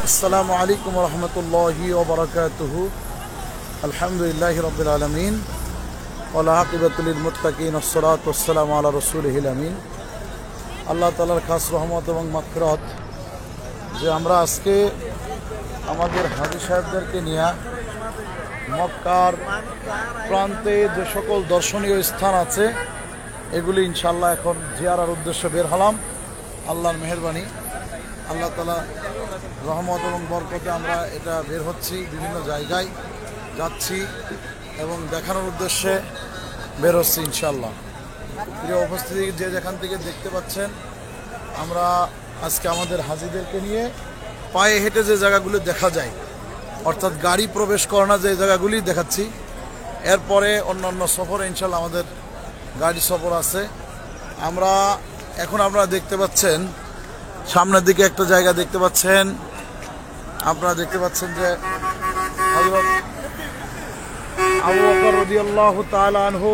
আসসালামু আলাইকুম ওয়া রাহমাতুল্লাহি ওয়া বারাকাতুহু। আলহামদুলিল্লাহি রাব্বিল আলামিন ওয়াল আকিবাতু লিল মুত্তাকিন ওয়াসসালাতু ওয়াসসালামু আলা রাসূলিহিল আমিন। আল্লাহ তাআলার খাস রহমত এবং মাগফিরাত যে আমরা আজকে আমাদের হাজী সাহেবদেরকে নিয়ে মক্কার প্রান্তে যে সকল দর্শনীয় স্থান আছে এগুলি ইনশাআল্লাহ এখন জিয়ারার উদ্দেশ্যে বের হলাম। আল্লাহর মেহেরবানি, আল্লাহ তাআলা রহমত এবং বরকতে আমরা এটা বের হচ্ছি, বিভিন্ন জায়গায় যাচ্ছি এবং দেখানোর উদ্দেশ্যে বের হচ্ছি ইনশাআল্লাহ। প্রিয় উপস্থিতি, যে যেখান থেকে দেখতে পাচ্ছেন, আমরা আজকে আমাদের হাজীদেরকে নিয়ে পায়ে হেঁটে যে জায়গাগুলি দেখা যায়, অর্থাৎ গাড়ি প্রবেশ করে না যে জায়গাগুলি দেখাচ্ছি। এরপরে অন্যান্য সফরে ইনশাআল্লাহ আমাদের গাড়ি সফর আছে। আপনারা দেখতে পাচ্ছেন সামনের দিকে একটা জায়গা দেখতে পাচ্ছেন, আপনারা দেখতে পাচ্ছেন যে হযরত আবু বকর রাদিয়াল্লাহু তাআলা আনহু,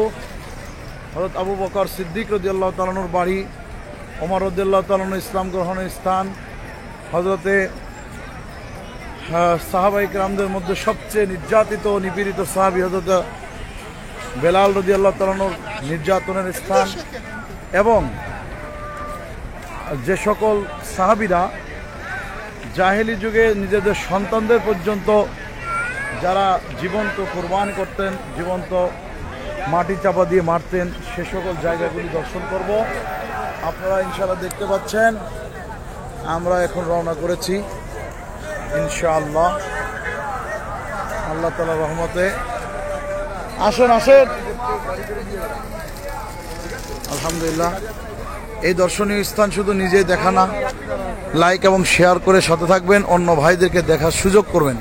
হযরত আবু বকর সিদ্দিক রাদিয়াল্লাহু তাআলা আনহুর বাড়ি, ওমর রাদিয়াল্লাহু তাআলা আনহু ইসলাম গ্রহণের স্থান, হযরতে সাহাবায়ে কেরামদের মধ্যে সবচেয়ে নির্যাতিত ও নিপীড়িত সাহাবী হযরত বেলাল রাদিয়াল্লাহু তাআলা আনহুর নির্যাতনের স্থান, এবং যে সকল সাহাবীরা জাহেলি যুগে নিজেদের সন্তানদের পর্যন্ত যারা জীবন্ত কোরবান করতেন, জীবন্ত মাটি চাপা দিয়ে মারতেন, সে সকল জায়গাগুলি দর্শন করব। আপনারা ইনশাআল্লাহ দেখতে পাচ্ছেন আমরা এখন রওনা করেছি ইনশাআল্লাহ আল্লাহ তাআলার রহমতে। আসেন আলহামদুলিল্লাহ। এই দর্শনীয় স্থান শুধু নিজে দেখা না, লাইক এবং শেয়ার করে সাথে থাকবেন, অন্য ভাইদেরকে দেখার সুযোগ করবেন।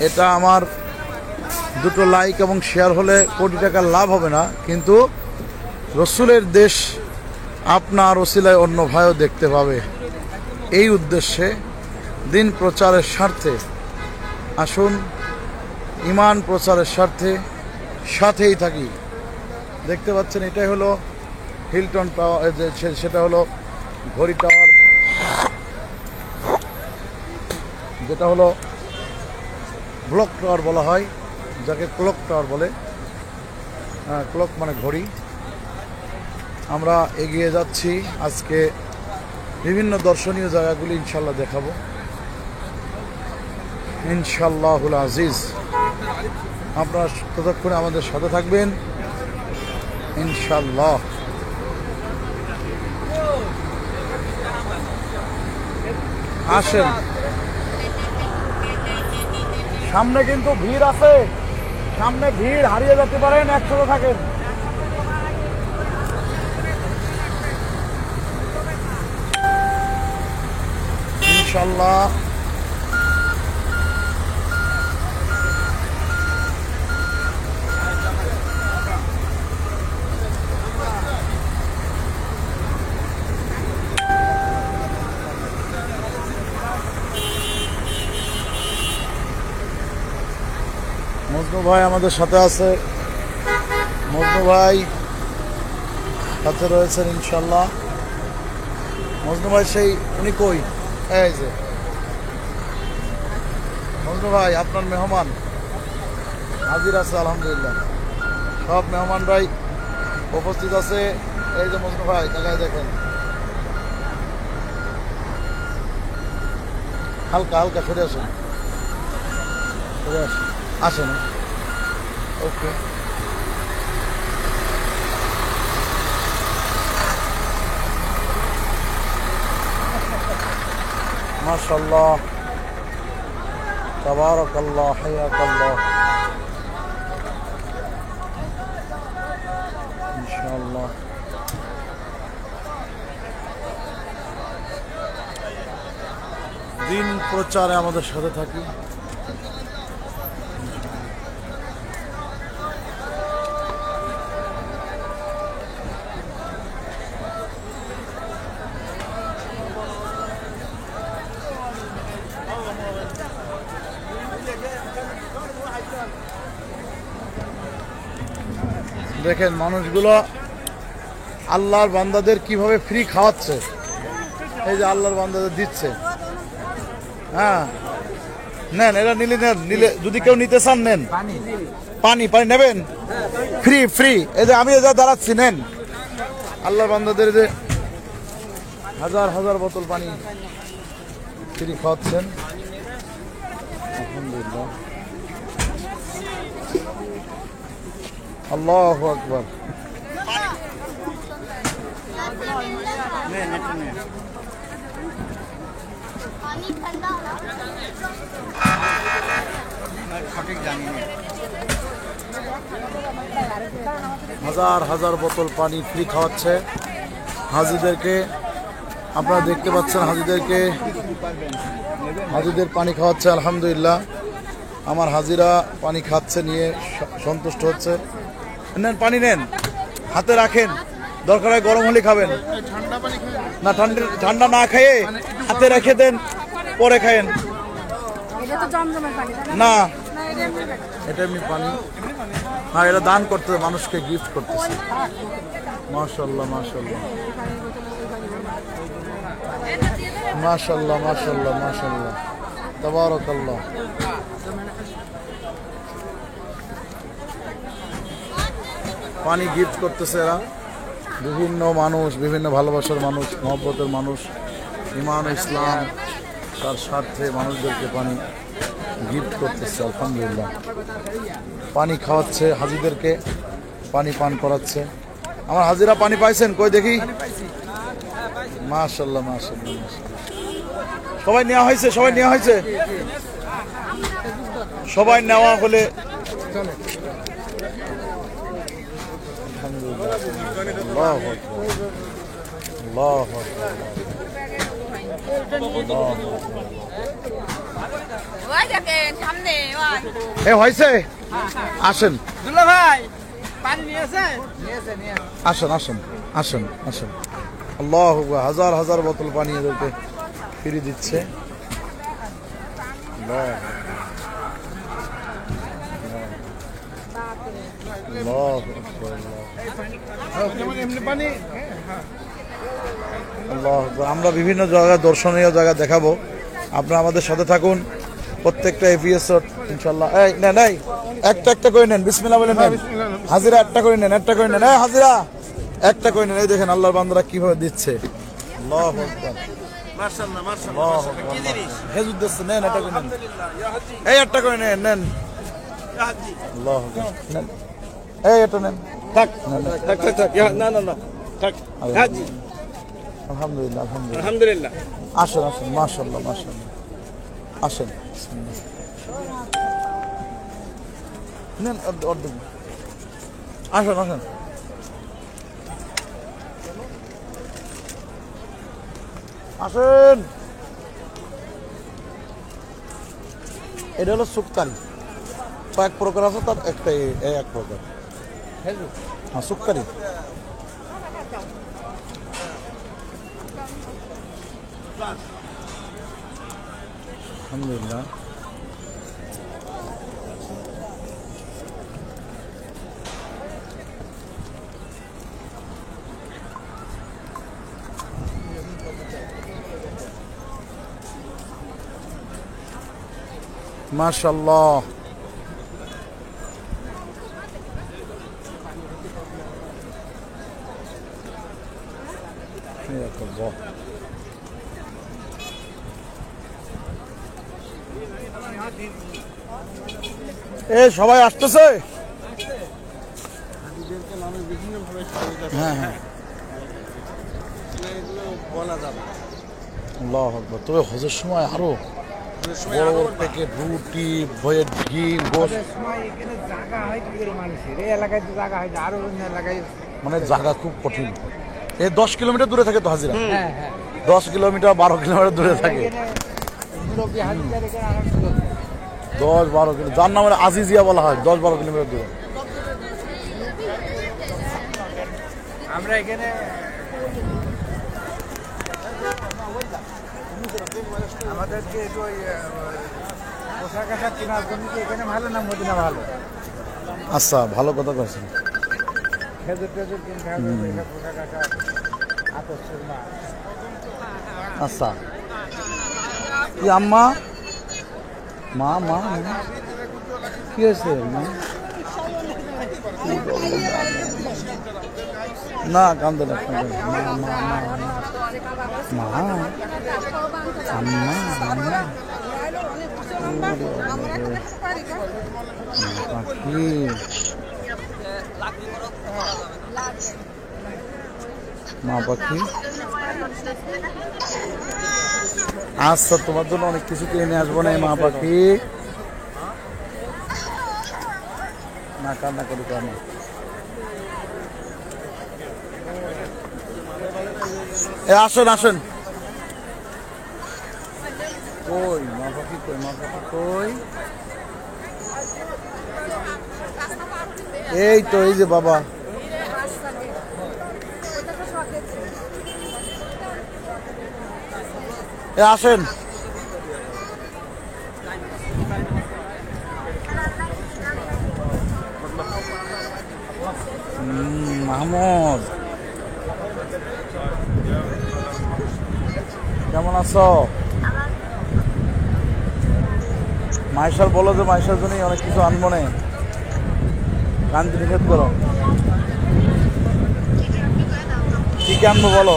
এটা আমার দুটো লাইক এবং শেয়ার হলে কোটি টাকার লাভ হবে না, কিন্তু রসুলের দেশ আপনার ওসিলায় অন্য ভাইও দেখতে পাবে। এই উদ্দেশ্যে দিন প্রচারের স্বার্থে আসুন, ইমান প্রচারের স্বার্থে সাথেই থাকি। দেখতে পাচ্ছেন এটাই হলো হিলটন টাওয়ার, সেটা হলো ঘড়ি টাওয়ার, যেটা হলো ব্লক টাওয়ার বলা হয়, যাকে ক্লক টাওয়ার বলে। ক্লক মানে ঘড়ি। আমরা এগিয়ে যাচ্ছি, আজকে বিভিন্ন দর্শনীয় জায়গাগুলি ইনশাল্লাহ দেখাবো ইনশাআল্লাহুল আজিজ। আপনারা ততক্ষণে আমাদের সাথে থাকবেন ইনশাআল্লাহ। আসেন, সামনে কিন্তু ভিড় আছে, সামনে ভিড়, হারিয়ে যেতে পারেন, একসাথে থাকেন। ইনশাআল্লাহ মজনু ভাই আমাদের সাথে আছে, মজনু ভাই সাথে রয়েছেন ইনশাল্লাহ। মজনু ভাই সেই উনি কই? এই যে মজনু ভাই, আপনার মেহমান হাজির আছে আলহামদুলিল্লাহ। সব মেহমানরাই উপস্থিত আছে। এই যে মজনু ভাই, তাকায় দেখেন, হালকা হালকা সরে আসেন, সরে আসেন, আসেন। ওকে, মাশাআল্লাহ, তাবারাকাল্লাহ, হায়াকাল্লাহ, ইনশাআল্লাহ। দিন প্রচারে আমাদের সাথে থাকি। দেখেন মানুষগুলো আল্লাহর বান্দাদের কিভাবে ফ্রি খাওয়াচ্ছে। এই যে আল্লাহর বান্দাদের দিচ্ছে, হ্যাঁ নেন, এরা নিলে নেন, নিলে যদি কেউ নিতে চান নেন। পানি পানি নেবেন, ফ্রি ফ্রি। এই যে আমি যা দাঁড়াচ্ছি, নেন। আল্লাহর বান্দাদের যে হাজার হাজার বোতল পানি ফ্রি খাওয়াচ্ছেন, আলহামদুলিল্লাহ। আল্লাহু আকবার। হাজার হাজার বোতল পানি ফ্রি খাওয়াচ্ছে হাজিদেরকে। আপনারা দেখতে পাচ্ছেন হাজিদের পানি খাওয়াচ্ছে, আলহামদুলিল্লাহ। আমার হাজিরা পানি খাচ্ছে, নিয়ে সন্তুষ্ট হচ্ছে। নেন পানি, নেন, হাতে রাখেন, দরকার হয় গরম হলে খাবেন না, ঠান্ডা না খেয়ে হাতে রেখে দেন, পরে খায়েন। না, এটা এমনি পানি। হ্যাঁ, এটা দান করতে, মানুষকে গিফট করতেছে। মাশাআল্লাহ মাশাআল্লাহ মাশাআল্লাহ মাশাআল্লাহ মাশাআল্লাহ, তাবারাকাল্লাহ। পানি গিফট করতেছে এরা, বিভিন্ন মানুষ, বিভিন্ন ভালোবাসার মানুষ, মহব্বতের মানুষ, ঈমান ইসলাম তার স্বার্থে মানুষদেরকে পানি গিফট করতেছে, আলহামদুলিল্লাহ। পানি খাওয়াচ্ছে হাজিদেরকে, পানি পান করাচ্ছে। আমার হাজিরা পানি পাইছেন? কই দেখি। মাশাআল্লাহ মাশাআল্লাহ মাশাআল্লাহ। সবাই নেওয়া হয়েছে, সবাই নেওয়া হয়েছে, সবাই নেওয়া হলে হয়েছে। আসেন আসেন আসেন আসেন আসেন। আল্লাহু আকবার। হাজার হাজার বোতল পানি এদেরকে ফিরে দিচ্ছে। আমরা বিভিন্ন জায়গায়, দর্শনীয় জায়গা দেখাবো, আপনারা আমাদের সাথে থাকুন। প্রত্যেকটা এপিএসড ইনশাআল্লাহ। এই নেন, এই একটা একটা করে নেন, বিসমিল্লাহ বলে নেন। হাজিরা একটা করে নেন, একটা করে নেন। এই হাজিরা একটা করে নেন। এই দেখেন আল্লাহর বান্দারা কিভাবে দিচ্ছে। আল্লাহু আকবার, মাশাআল্লাহ মাশাআল্লাহ। হেজুদ দিচ্ছে, নেন একটা করে নেন। এই একটা করে নেন, নেন। আল্লাহু আকবার, নেন। এই এটা নেন। থাক থাক থাক থাক, না না না থাক। হাজি আলহামদুলিল্লাহ আলহামদুলিল্লাহ আলহামদুলিল্লাহ। আসেন আসেন, মাশাআল্লাহ মাশাআল্লাহ। আসেন, নেন অর্ধেক। আসেন আসেন। আসেন। এটা হলো সুক্কারি, কয়েক প্রকার আছে, তার একটাই এক প্রকার। হ্যাঁ, সুক্কারি। আলহামদুলিল্লাহ। মাশাআল্লাহ। এ সবাই আসতেছে। হ্যাঁ হ্যাঁ, আল্লাহু আকবার। তবে হজের সময় আরো বড় বড় প্যাকেট রুটি, ভয়ের ঘি, গোশত, মানে জায়গা খুব কঠিন। এই 10 কিলোমিটার দূরে থাকে তো হাজিরা, 10 কিলোমিটার 12 কিলোমিটার দূরে থাকে, 10-12 কিলো, যার নাম আজিজিয়া বলা হয়, 10-12 কিলোমিটার দূরে। আমরা এখানে আমাদেরকে পোশাক আশাক কেনার জন্য এখানে ভালো না মদিনা ভালো? আচ্ছা, ভালো কথা বলছেন। খেজুর টেজুর কিনতে হবে, পোশাক আশাক, আতর সুরমা। আচ্ছা, কি আম্মা? মা মা কি হয়েছে মা? না কান্দে না কান্দে না। মা মা মা মা আম্মা আম্মা পাখি। মা পাখি আচ্ছা তোমার জন্য অনেক কিছু কিনে নিয়ে আসবো না মা পাখি। না কান্না করি কেন? আসেন আসেন। কই মা পাখি কই? মা পাখি কই? এই তো এই যে বাবা। আসেন। মাহমুদ কেমন আছো? মাইশাল বলো যে মাইশার জন্য অনেক কিছু আনবো না, কান্তি নিষেধ করো। কি কি আনবো বলো?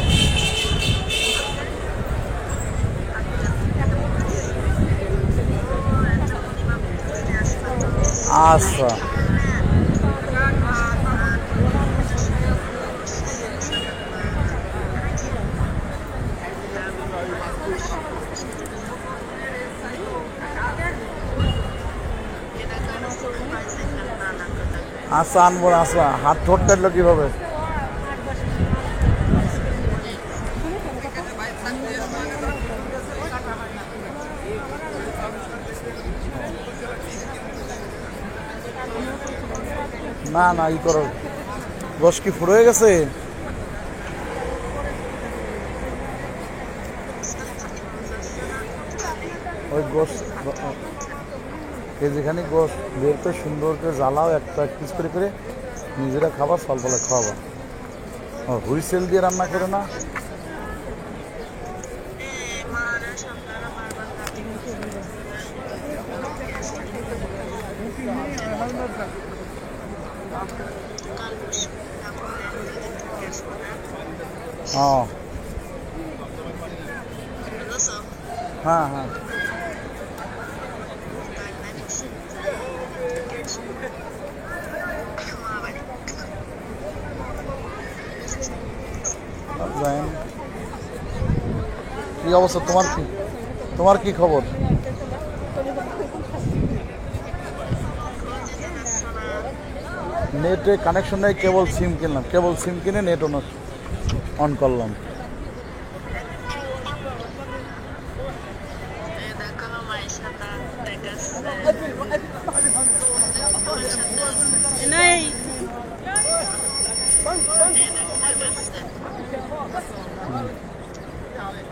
আচ্ছা আচ্ছা আনবো না। আচ্ছা হাত ঠোঁট কাটলো কিভাবে? না না ই করো, গোশ কি ফুর হয়ে গেছে? ওই গোশ যেখানে গোশ বেরতে সুন্দর করে জ্বালাও, একটা পিস করে করে নিজেরা খাবার ফল ফলে খাওয়াবা। হুইসেল দিয়ে রান্না করে না? হ্যাঁ হ্যাঁ কি অবস্থা তোমার? তোমার কি খবর? নেটে কানেকশন নেই, কেবল সিম কিনলাম, কেবল সিম কিনে নেট অন করলাম।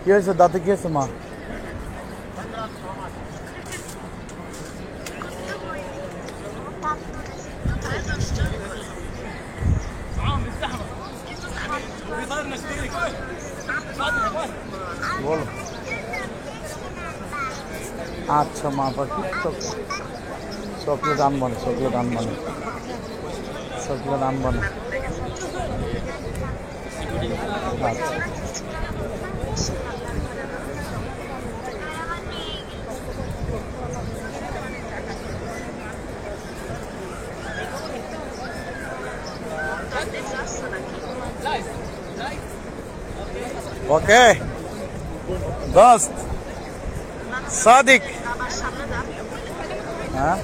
কি হয়েছে দাঁতে? কি হয়েছে মা? বলো। আচ্ছা মা পাখি চকলেট আনবো না, চকলেট আনবো না, চকলেট আনবো না। আচ্ছা ওকে দোস্ত সাদিক। হ্যাঁ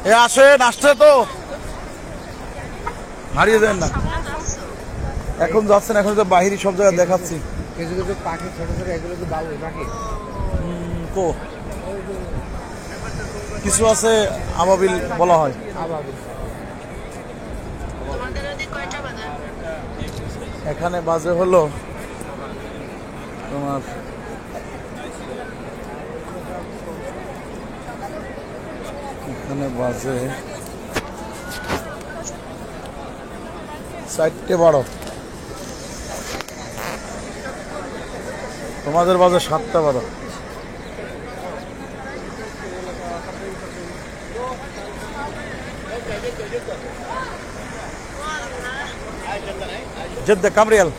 এ আসেন, আসছে তো হারিয়ে দেন না। এখন যাচ্ছেন, এখন তো বাহিরি সব জায়গায় দেখাচ্ছি। কিছু কিছু পাখি ছোট ছোট এগুলো কি বাবুই পাখি? কো কিছু আছে আবাবিল বলা হয়। আবাবিল। এখানে বাজে হলো তোমার এখানে বাজে 4:12। তোমাদের বাজে 7টা বাজে। جدة كم ريال؟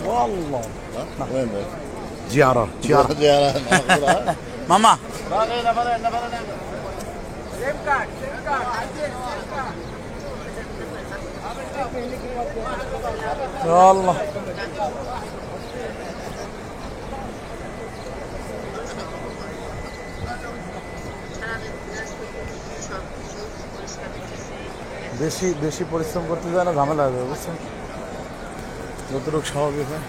والله وين بس؟ زيارة زيارة ماما والله বেশি বেশি পরিশ্রম করতে যায় না, ঝামেলা হবে বুঝছেন, যতটুকু স্বাভাবিক হয়।